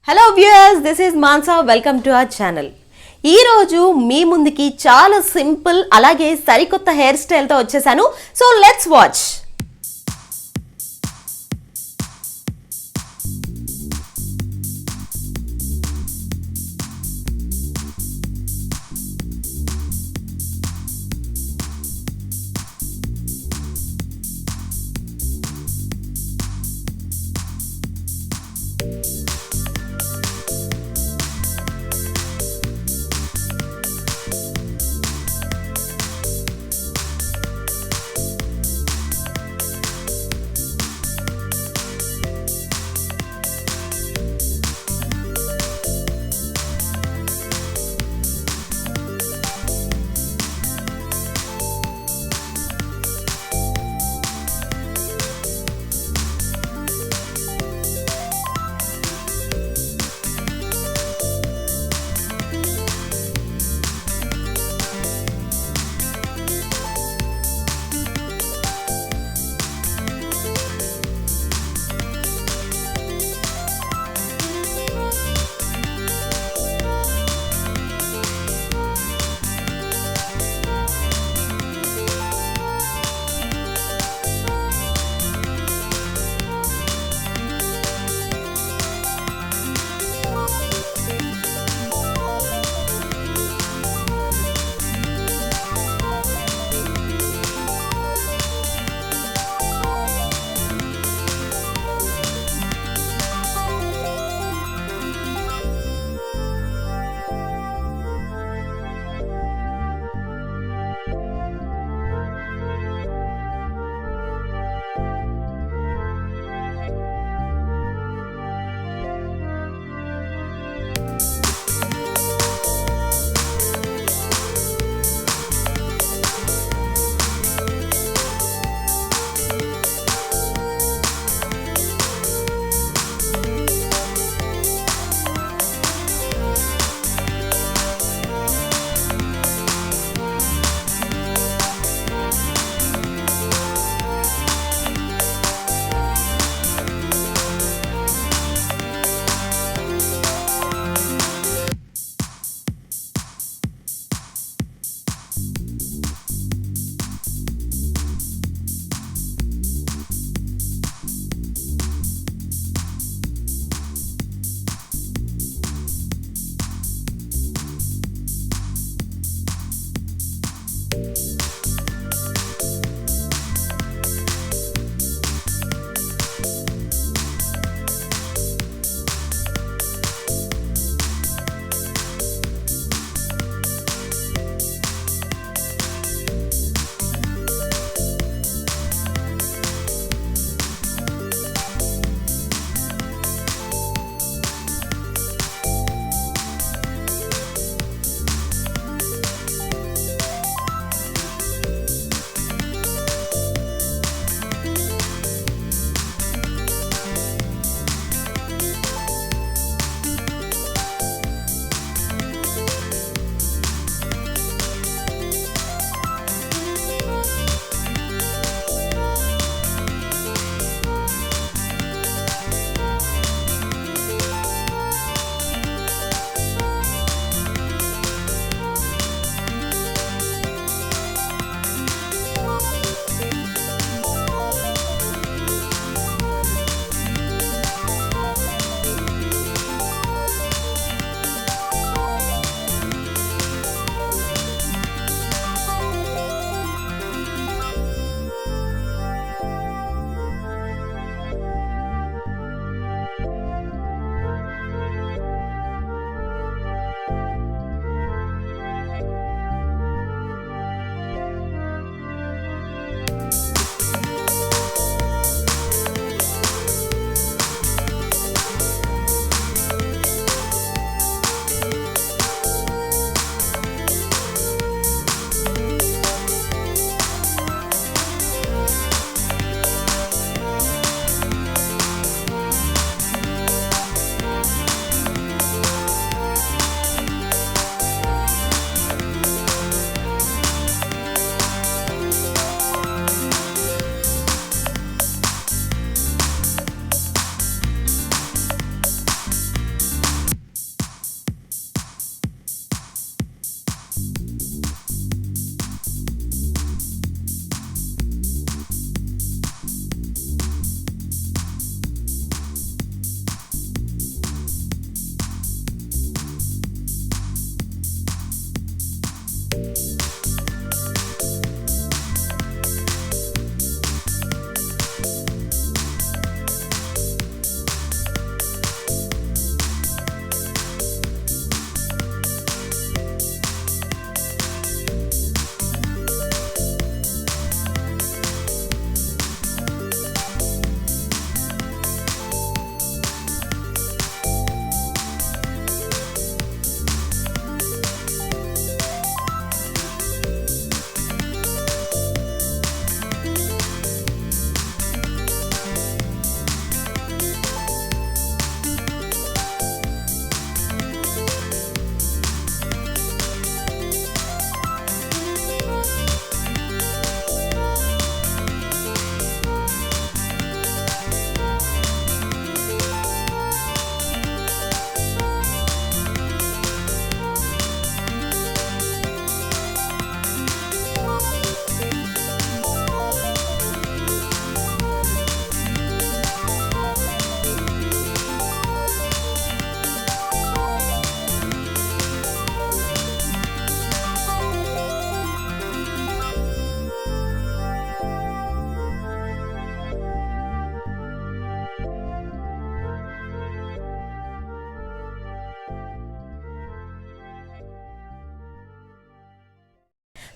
Hello viewers, this is Mansa. Welcome to our channel. ఈరోజు మీ ముందుకి చాలా సింపుల్ అలాగే సరికొత్త హెయిర్ స్టైల్తో వచ్చేసాను. So let's watch.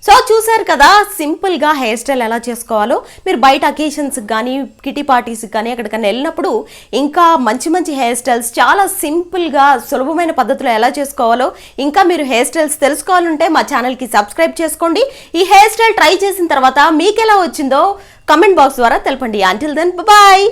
సో చూసారు కదా సింపుల్గా హెయిర్ స్టైల్ ఎలా చేసుకోవాలో. మీరు బయట అకేషన్స్కి కానీ కిటీ పార్టీస్కి కానీ ఎక్కడికైనా వెళ్ళినప్పుడు ఇంకా మంచి మంచి హెయిర్ స్టైల్స్ చాలా సింపుల్గా సులభమైన పద్ధతిలో ఎలా చేసుకోవాలో, ఇంకా మీరు హెయిర్ స్టైల్స్ తెలుసుకోవాలంటే మా ఛానల్కి సబ్స్క్రైబ్ చేసుకోండి. ఈ హెయిర్ స్టైల్ ట్రై చేసిన తర్వాత మీకు ఎలా వచ్చిందో కమెంట్ బాక్స్ ద్వారా తెలపండి. Until then bye.